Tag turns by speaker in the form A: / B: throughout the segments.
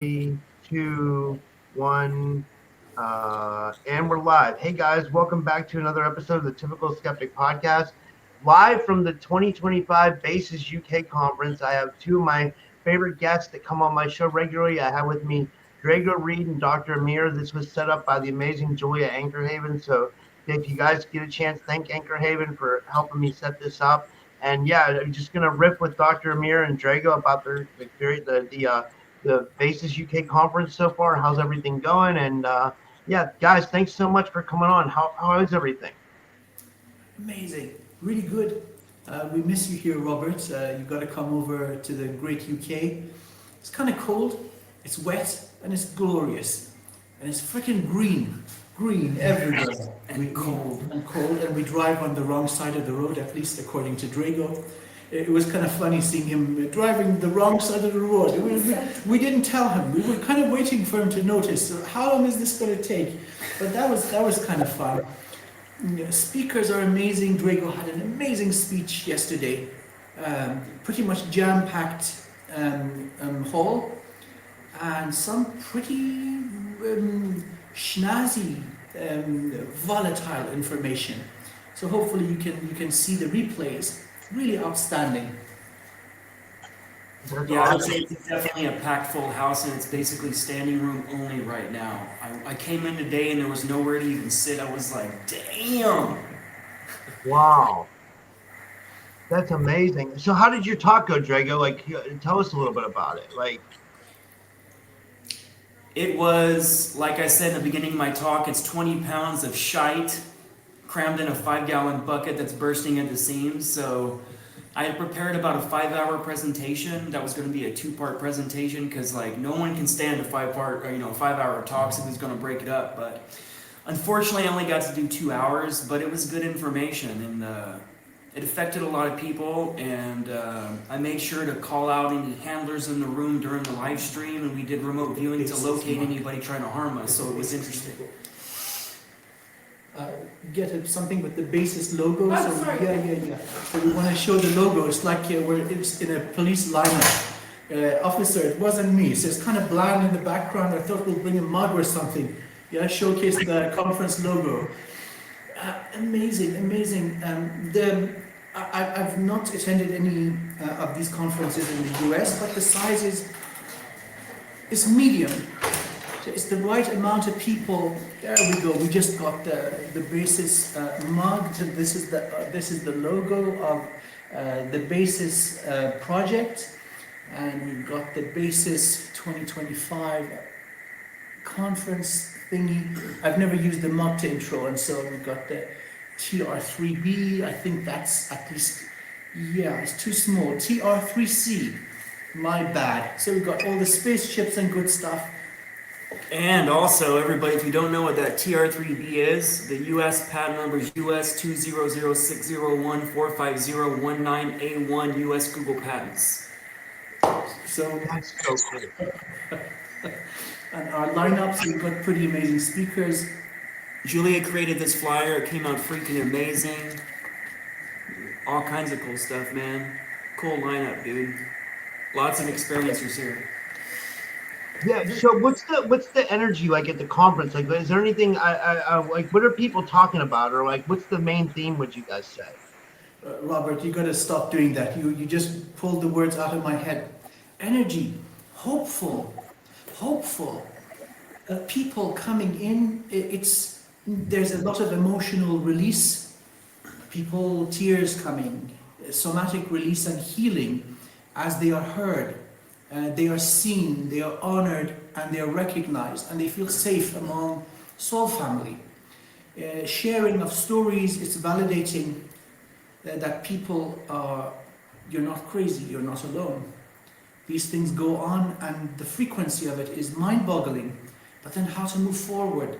A: Three, two, one, and we're live. Hey guys, welcome back to another episode of the Typical Skeptic podcast. Live from the 2025 Basis UK conference, I have two of my favorite guests that come on my show regularly. I have with me Drago Reid and Dr. Amir. This was set up by the amazing Julia Anchorhaven. So if you guys get a chance, thank Anchorhaven for helping me set this up. And yeah, I'm just gonna riff with Dr. Amir and Drago about the Basis UK conference so far. How's everything going? And yeah, guys, thanks so much for coming on. How is everything?
B: Amazing, really good. We miss you here, Robert. You've got to come over to the great UK. It's kind of cold, it's wet, and it's glorious. And it's freaking green everywhere.
C: And cold.
B: And cold, and we drive on the wrong side of the road, at least according to Drago. It was kind of funny seeing him driving the wrong side of the road. We didn't tell him. We were kind of waiting for him to notice. So how long is this going to take? But that was kind of fun. Speakers are amazing. Drago had an amazing speech yesterday. Pretty much jam-packed hall. And some pretty snazzy, volatile information. So hopefully you can see the replays. Really outstanding.
C: Yeah, I would say it's definitely a packed full house, and it's basically standing room only right now. I came in today and there was nowhere to even sit. I was like, damn.
A: Wow, that's amazing. So how did your talk go, Drago? Like, tell us a little bit about it. Like,
C: It was, like I said in the beginning of my talk, it's 20 pounds of shite crammed in a 5-gallon bucket that's bursting at the seams. So I had prepared about a 5-hour presentation. That was going to be a 2-part presentation because like no one can stand a 5-hour talk, so who's going to break it up. But unfortunately I only got to do 2 hours, but it was good information, and it affected a lot of people, and I made sure to call out any handlers in the room during the live stream, and we did remote viewing to locate anybody trying to harm us, so it was interesting.
B: Get something with the Basis logo. Yeah. So we want to show the logo. It's like it's in a police lineup. Officer, it wasn't me. So it's kind of bland in the background. I thought we'll bring a mug or something. Yeah, showcase the conference logo. Amazing. I've not attended any of these conferences in the US, but the size is medium. It's the right amount of people. There we go. We just got the Basis mug. This is the logo of the Basis project, and we've got the Basis 2025 conference thingy. I've never used the mug to intro, and so we've got the TR3B. I think that's at least, yeah, it's too small. TR3C. My bad. So we've got all the spaceships and good stuff.
C: And also, everybody, if you don't know what that TR3B is, the US patent number is US 20060145019A1 US Google Patents.
B: So
A: that's so cool.
B: And our lineups, we've got pretty amazing speakers.
C: Julia created this flyer. It came out freaking amazing. All kinds of cool stuff, man. Cool lineup, dude. Lots of experiencers here.
A: Yeah. So what's the energy like at the conference? Like, is there anything like? What are people talking about, or like, what's the main theme? Would you guys say?
B: Robert, you got to stop doing that. You just pulled the words out of my head. Energy, hopeful. People coming in. There's a lot of emotional release. People, tears coming, somatic release and healing as they are heard. They are seen, they are honored, and they are recognized, and they feel safe among soul family. Sharing of stories, it's validating that people are, you're not crazy, you're not alone. These things go on, and the frequency of it is mind-boggling. But then how to move forward,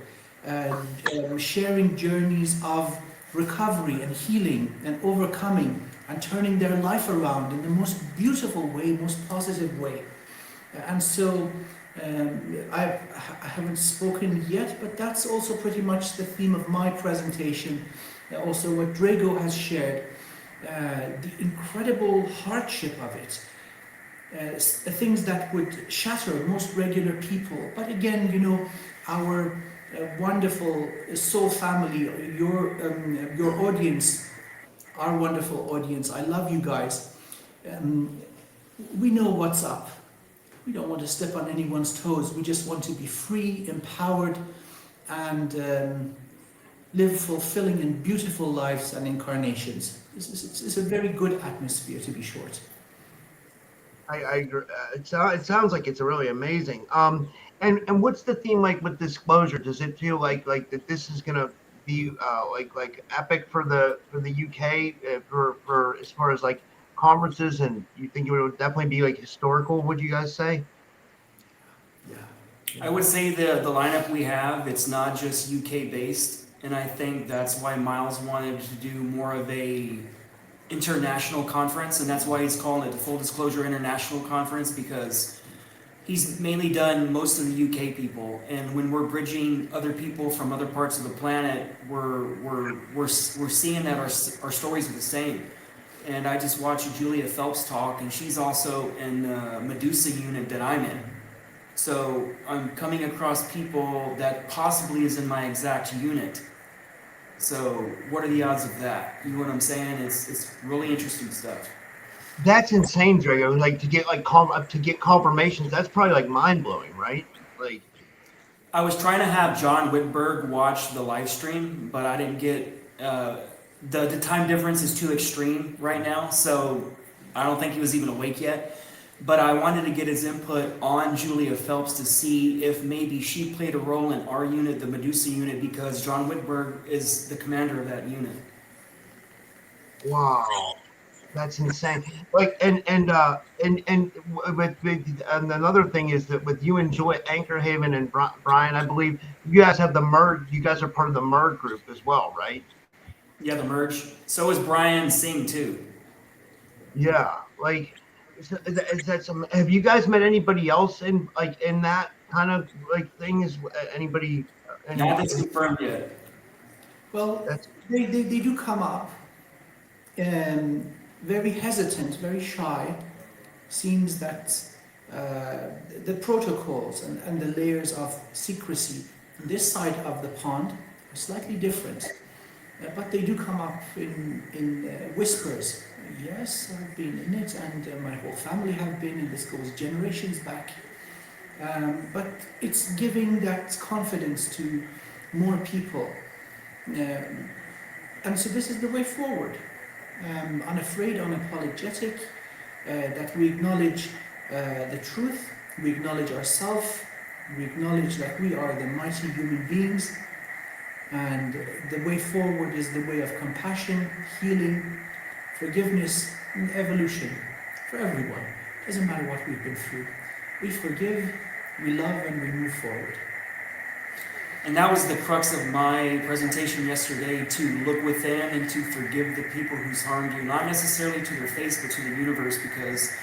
B: sharing journeys of recovery and healing and overcoming, and turning their life around in the most beautiful way, most positive way. And so I haven't spoken yet, but that's also pretty much the theme of my presentation. Also what Drago has shared, the incredible hardship of it. things that would shatter most regular people. But again, our wonderful soul family, your audience, our wonderful audience, I love you guys. Um, we know what's up. We don't want to step on anyone's toes. We just want to be free, empowered, and live fulfilling and beautiful lives and incarnations. It's a very good atmosphere, to be short.
A: I agree. It sounds like it's really amazing. And what's the theme like with disclosure? Does it feel like that this is gonna be like epic for the UK for as far as like conferences, and you think it would definitely be like historical? Would you guys say?
B: Yeah.
C: I would say the lineup we have, it's not just UK based, and I think that's why Miles wanted to do more of a international conference, and that's why he's calling it the Full Disclosure International Conference, because he's mainly done most of the UK people, and when we're bridging other people from other parts of the planet, we're seeing that our stories are the same. And I just watched Julia Phelps talk, and she's also in the Medusa unit that I'm in. So I'm coming across people that possibly is in my exact unit. So what are the odds of that? You know what I'm saying? It's really interesting stuff.
A: That's insane, Drago. Like to get confirmations. That's probably like mind blowing, right? Like,
C: I was trying to have John Whitberg watch the live stream, but I didn't get the time difference is too extreme right now, so I don't think he was even awake yet. But I wanted to get his input on Julia Phelps to see if maybe she played a role in our unit, the Medusa unit, because John Whitberg is the commander of that unit.
A: wow. That's insane. Like and and another thing is that with you and Joy Anchorhaven and Brian, I believe you guys have the merge. You guys are part of the merge group as well, right?
C: Yeah, the merge. So is Brian Singh too.
A: Yeah. Like, is that some? Have you guys met anybody else in like in that kind of like thing? Is anybody?
C: Not that's confirmed yet.
B: Well,
A: That's
B: they do come up, very hesitant, very shy. Seems that the protocols and the layers of secrecy on this side of the pond are slightly different. But they do come up in whispers. Yes, I've been in it, and my whole family have been, and this goes generations back. But it's giving that confidence to more people. And so this is the way forward. Unafraid, unapologetic, that we acknowledge the truth, we acknowledge ourselves, we acknowledge that we are the mighty human beings, and the way forward is the way of compassion, healing, forgiveness, and evolution for everyone. Doesn't matter what we've been through. We forgive, we love, and we move forward.
C: And that was the crux of my presentation yesterday, to look within and to forgive the people who's harmed you, not necessarily to their face, but to the universe, because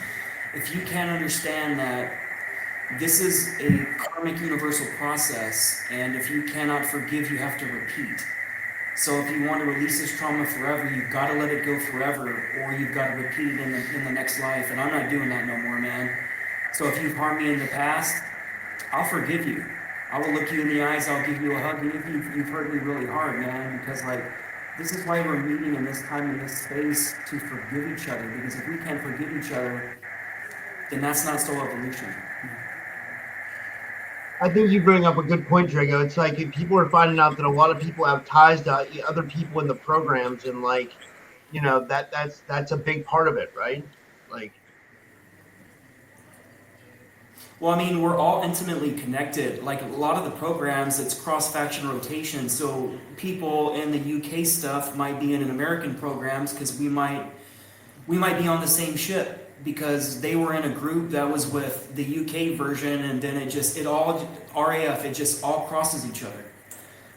C: if you can't understand that this is a karmic universal process, and if you cannot forgive, you have to repeat. So if you want to release this trauma forever, you've got to let it go forever, or you've got to repeat it in the next life, and I'm not doing that no more, man. So if you've harmed me in the past, I'll forgive you. I will look you in the eyes, I'll give you a hug, even if you've hurt me really hard, man, because like, this is why we're meeting in this time, in this space, to forgive each other, because if we can't forgive each other, then that's not soul evolution.
A: I think you bring up a good point, Drago. It's like if people are finding out that a lot of people have ties to other people in the programs, and like, that's a big part of it, right? Like,
C: Well, I mean, we're all intimately connected. Like a lot of the programs, it's cross-faction rotation. So people in the UK stuff might be in an American programs because we might be on the same ship because they were in a group that was with the UK version, and then it all RAF, it just all crosses each other.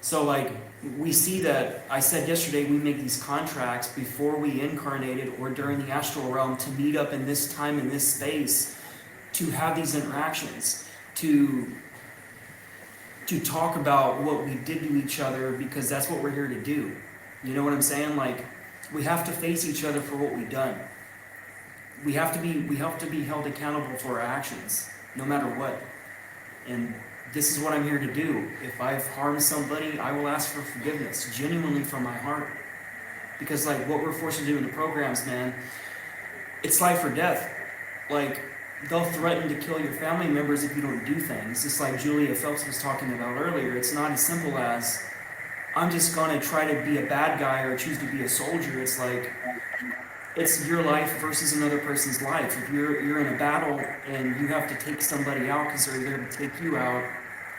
C: So like we see that I said yesterday, we make these contracts before we incarnated or during the astral realm to meet up in this time, in this space, to have these interactions, to talk about what we did to each other, because that's what we're here to do. You know what I'm saying? Like, we have to face each other for what we've done. we have to be held accountable for our actions, no matter what. And this is what I'm here to do. If I've harmed somebody, I will ask for forgiveness, genuinely from my heart. Because like what we're forced to do in the programs, man, it's life or death. Like they'll threaten to kill your family members if you don't do things. Just like Julia Phelps was talking about earlier. It's not as simple as I'm just gonna try to be a bad guy or choose to be a soldier. It's like it's your life versus another person's life. If you're in a battle and you have to take somebody out because they're there to take you out,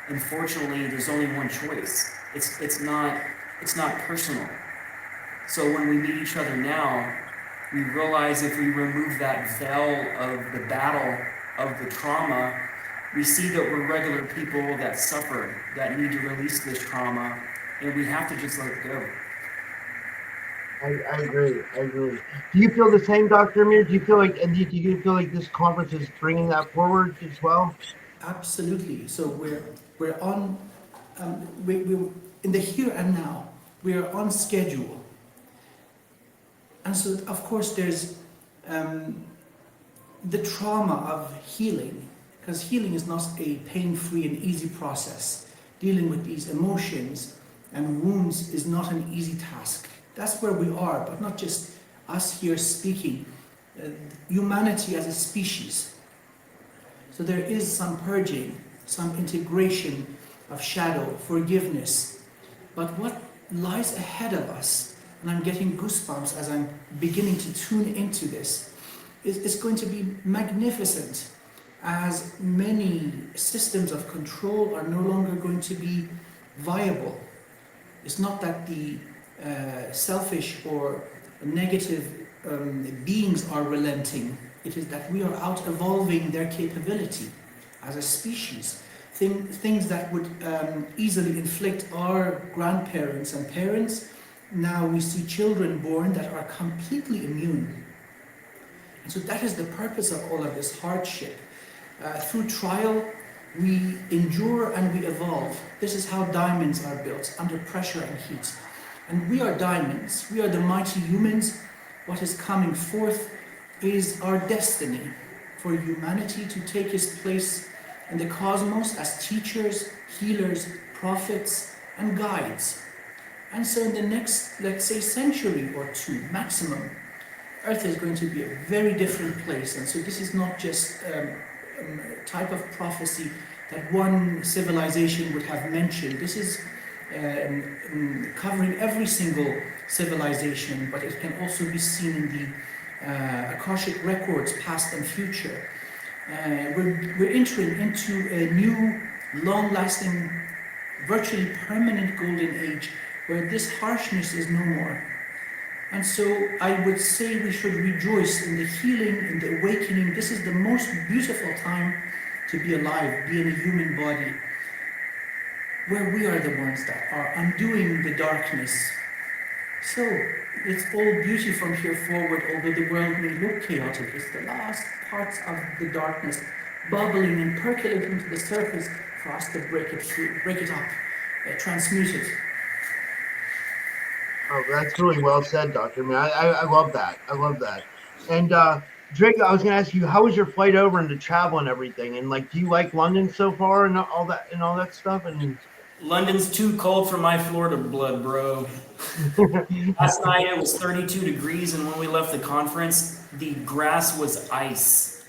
C: unfortunately, there's only one choice. It's not personal. So when we meet each other now, we realize if we remove that veil of the battle of the trauma, we see that we're regular people that suffer, that need to release this trauma, and we have to just let it go.
A: I agree. I agree. Do you feel the same, Dr. Amir? Do you feel like this conference is bringing that forward as well?
B: Absolutely. So we're on we're in the here and now. We are on schedule, and so of course there's the trauma of healing, because healing is not a pain-free and easy process. Dealing with these emotions and wounds is not an easy task. That's where we are, but not just us here speaking. Humanity as a species. So there is some purging, some integration of shadow, forgiveness. But what lies ahead of us, and I'm getting goosebumps as I'm beginning to tune into this, is going to be magnificent, as many systems of control are no longer going to be viable. It's not that the selfish or negative beings are relenting. It is that we are out evolving their capability as a species. Things that would easily inflict our grandparents and parents, now we see children born that are completely immune. And so that is the purpose of all of this hardship. Through trial, we endure and we evolve. This is how diamonds are built, under pressure and heat. And we are diamonds, we are the mighty humans. What is coming forth is our destiny for humanity to take its place in the cosmos as teachers, healers, prophets, and guides. And so in the next, let's say, century or two, maximum, Earth is going to be a very different place. And so this is not just a type of prophecy that one civilization would have mentioned. This is covering every single civilization, but it can also be seen in the Akashic records, past and future. We're entering into a new, long-lasting, virtually permanent golden age where this harshness is no more. And so I would say we should rejoice in the healing, in the awakening. This is the most beautiful time to be alive, be in a human body, where we are the ones that are undoing the darkness. So it's all beauty from here forward, although the world may look chaotic. It's the last parts of the darkness bubbling and percolating to the surface for us to break it through, break it up, transmute it.
A: Oh, that's really well said, Doctor. I love that. I love that. And Drago, I was going to ask you, how was your flight over and the travel and everything? And like, do you like London so far and all that stuff? And
C: London's too cold for my Florida blood, bro. Last night it was 32 degrees, and when we left the conference, the grass was ice.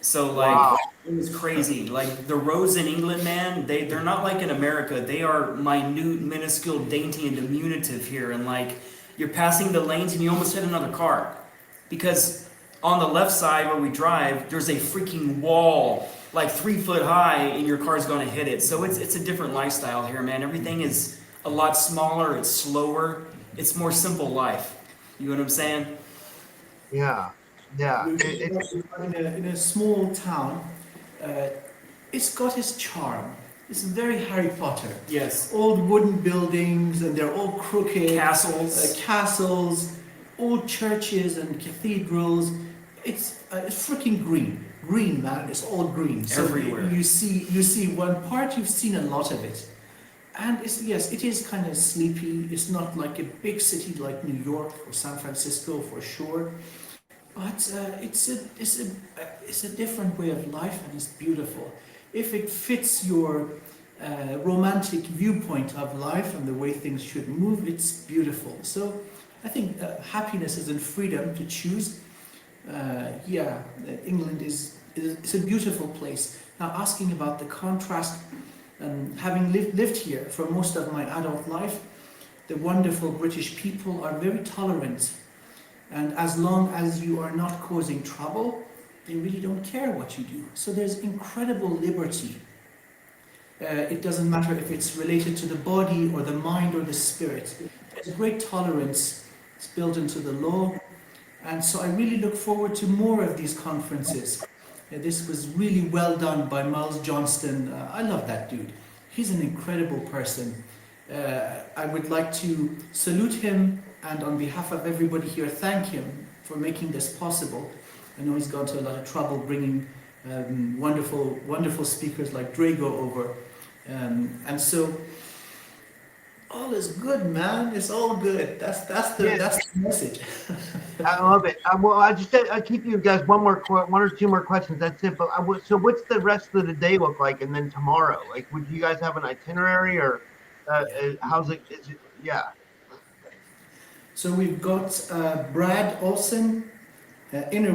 C: So like,
A: wow.
C: It was crazy. Like the roads in England, man, they're not like in America. They are minute, minuscule, dainty, and diminutive here. And like, you're passing the lanes and you almost hit another car, because on the left side where we drive, there's a freaking wall like 3 foot high, and your car's going to hit it. So it's a different lifestyle here, man. Everything is a lot smaller. It's slower. It's more simple life. You know what I'm saying?
A: Yeah. Yeah.
B: In a small town, it's got its charm. It's very Harry Potter.
C: Yes.
B: Old wooden buildings, and they're all crooked.
C: Castles.
B: Old churches and cathedrals. It's freaking green. Green, man. It's all green. So
C: everywhere.
B: You see one part. You've seen a lot of it. And it is kind of sleepy. It's not like a big city like New York or San Francisco for sure. But it's a different way of life, and it's beautiful. If it fits your romantic viewpoint of life and the way things should move, it's beautiful. So I think happiness is in freedom to choose. England is a beautiful place. Now, asking about the contrast, having lived here for most of my adult life, the wonderful British people are very tolerant. And as long as you are not causing trouble, they really don't care what you do. So there's incredible liberty. It doesn't matter if it's related to the body or the mind or the spirit. There's great tolerance. It's built into the law. And so I really look forward to more of these conferences. This was really well done by Miles Johnston. I love that dude. He's an incredible person. I would like to salute him, and on behalf of everybody here, thank him for making this possible. I know he's gone to a lot of trouble bringing wonderful, wonderful speakers like Drago over. And so, all is good, man. It's all good. That's the message.
A: I love it. I keep you guys one or two more questions. That's it. But so, what's the rest of the day look like, and then tomorrow? Like, would you guys have an itinerary, or how's it? Is it? Yeah.
B: So we've got Brad Olson, Inner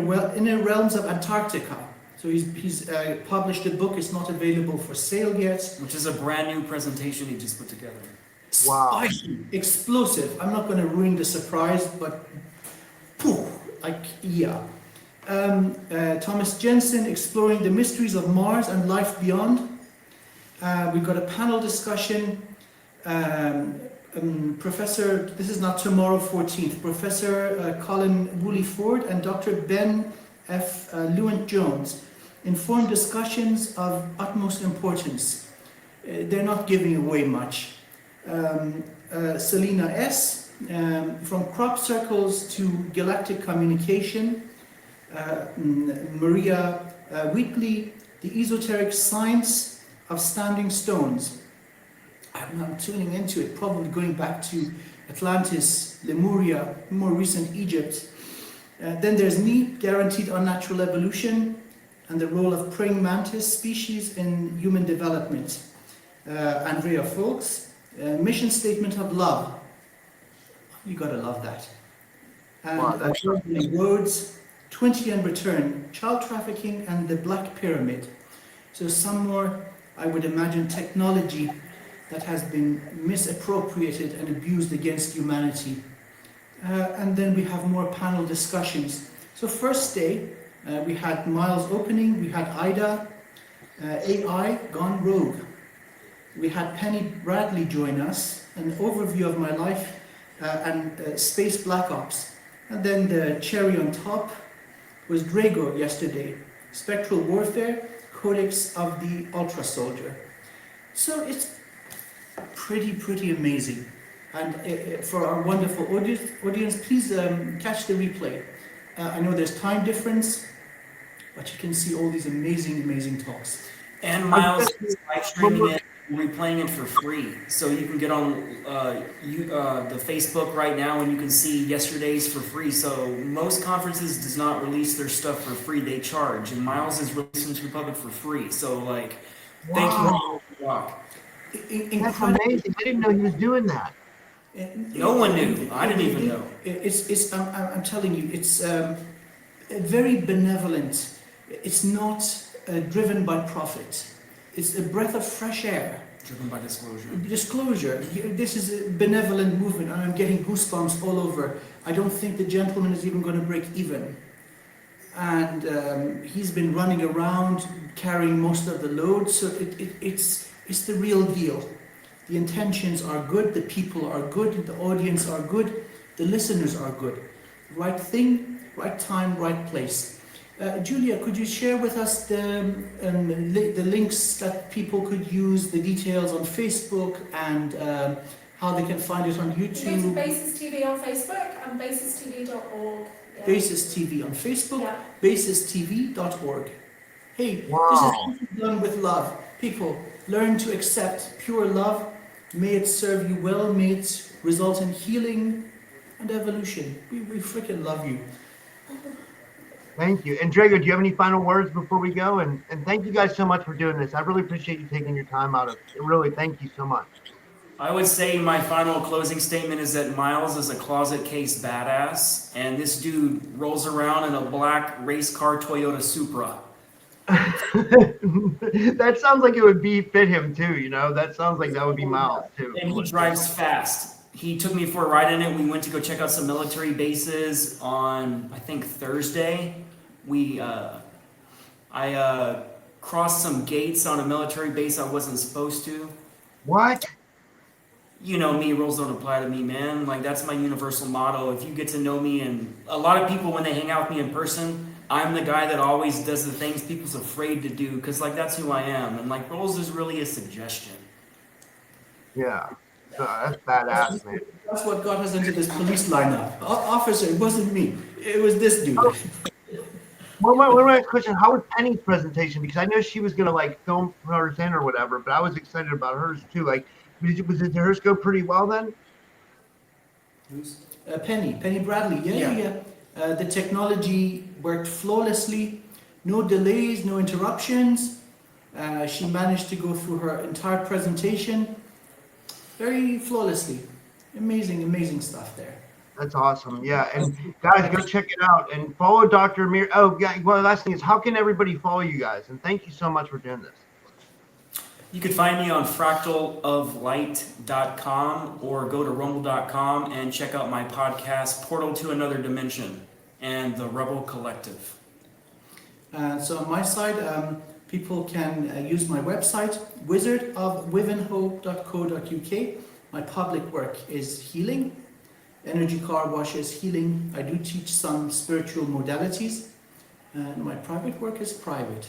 B: Realms of Antarctica. So he's published a book. It's not available for sale yet.
C: Which is a brand new presentation he just put together.
A: Wow.
B: Spicy, explosive. I'm not going to ruin the surprise, but poof, Thomas Jensen, Exploring the Mysteries of Mars and Life Beyond. We've got a panel discussion. Professor, this is not tomorrow 14th, Professor Colin Woolley-Ford and Dr. Ben F. Lewin-Jones, informed discussions of utmost importance. They're not giving away much. Selena S., from crop circles to galactic communication. Maria Wheatley, the esoteric science of standing stones. I'm tuning into it, probably going back to Atlantis, Lemuria, more recent Egypt. Then there's me, Guaranteed Unnatural Evolution, and the role of praying mantis species in human development. Andrea Folks, Mission Statement of Love. You gotta love that. And Rhodes, 20 and Return, Child Trafficking and the Black Pyramid. So some more, I would imagine, technology that has been misappropriated and abused against humanity. And then we have more panel discussions. So first day, we had Miles opening, we had Ida, AI gone rogue. We had Penny Bradley join us, an overview of my life and Space Black Ops. And then the cherry on top was Drago yesterday, Spectral Warfare, Codex of the Ultra Soldier. So it's pretty amazing. And for our wonderful audience, please catch the replay. I know there's time difference, but you can see all these amazing talks.
C: And Miles is live streaming it and replaying it for free. So you can get on the Facebook right now and you can see yesterday's for free. So most conferences does not release their stuff for free, they charge. And Miles is releasing to the public for free. So like, thank you for your talk.
A: That's amazing. I didn't know he was doing that.
C: No one knew. I didn't even know.
B: I'm telling you, it's very benevolent. It's not driven by profit. It's a breath of fresh air.
C: Driven by disclosure.
B: Disclosure. This is a benevolent movement, and I'm getting goosebumps all over. I don't think the gentleman is even going to break even. And he's been running around carrying most of the load, so it's the real deal. The intentions are good, the people are good, the audience are good, the listeners are good. Right thing, right time, right place. Julia, could you share with us the links that people could use, the details on Facebook, and how they can find it on YouTube?
D: Go to Basis TV on Facebook and basistv.org. Yeah.
B: Basis TV on Facebook,
D: Yeah.
B: basistv.org. Hey,
A: Wow.
B: this is done with love. People, learn to accept pure love. May it serve you well. May it result in healing and evolution. We freaking love you.
A: Thank you. And Drago, do you have any final words before we go? And thank you guys so much for doing this. I really appreciate you taking your time out of it. Really, thank you so much.
C: I would say my final closing statement is that Miles is a closet case badass, and this dude rolls around in a black race car Toyota Supra.
A: That sounds like it would fit him too, you know? That sounds like that would be Miles too.
C: And he drives fast. He took me for a ride in it. We went to go check out some military bases on, I think, Thursday. I crossed some gates on a military base I wasn't supposed to.
A: What?
C: You know me, rules don't apply to me, man. Like, that's my universal motto. If you get to know me, and a lot of people, when they hang out with me in person, I'm the guy that always does the things people's afraid to do, because, like, that's who I am. And, like, rules is really a suggestion.
A: Yeah. That's badass, man.
B: That's what got us into this police lineup. Officer, it wasn't me. It was this dude.
A: One last question. How was Penny's presentation? Because I know she was going to, like, film hers in or whatever, but I was excited about hers too. Like, did hers go pretty well then?
B: Penny Bradley. Yeah. The technology worked flawlessly. No delays, no interruptions. She managed to go through her entire presentation very flawlessly. Amazing stuff there.
A: That's awesome. Yeah. And guys, go check it out and follow Dr. Amir. Oh, yeah. Well, the last thing is, how can everybody follow you guys? And thank you so much for doing this.
C: You can find me on fractaloflight.com or go to rumble.com and check out my podcast, Portal to Another Dimension, and the Rebel Collective.
B: So on my side, people can use my website, wizardofwivenhope.co.uk. My public work is healing, energy car washes, healing. I do teach some spiritual modalities, and my private work is private.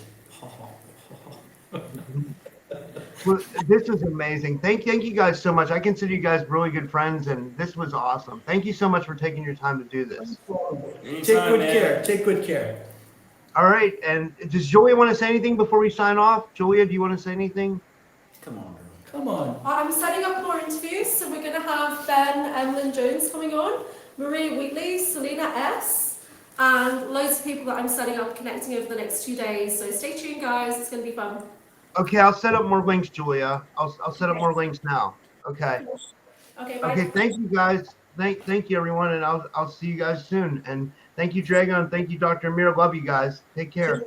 A: Well, this was amazing. Thank you guys so much. I consider you guys really good friends, and this was awesome. Thank you so much for taking your time to do this.
B: Take good care.
A: All right. And does Julia want to say anything before we sign off? Julia, do you want to say anything?
C: Come on, girl.
B: Come on.
D: I'm setting up more interviews, so we're going to have Ben Emlyn Jones coming on, Maria Wheatley, Selena S, and loads of people that I'm setting up connecting over the next 2 days. So stay tuned, guys. It's going to be fun.
A: Okay, I'll set up more links, Julia. I'll set up more links now. Okay.
D: Okay, bye.
A: Okay, thank you guys. Thank you everyone, and I'll see you guys soon. And thank you, Drago, and thank you, Dr. Amir. Love you guys. Take care.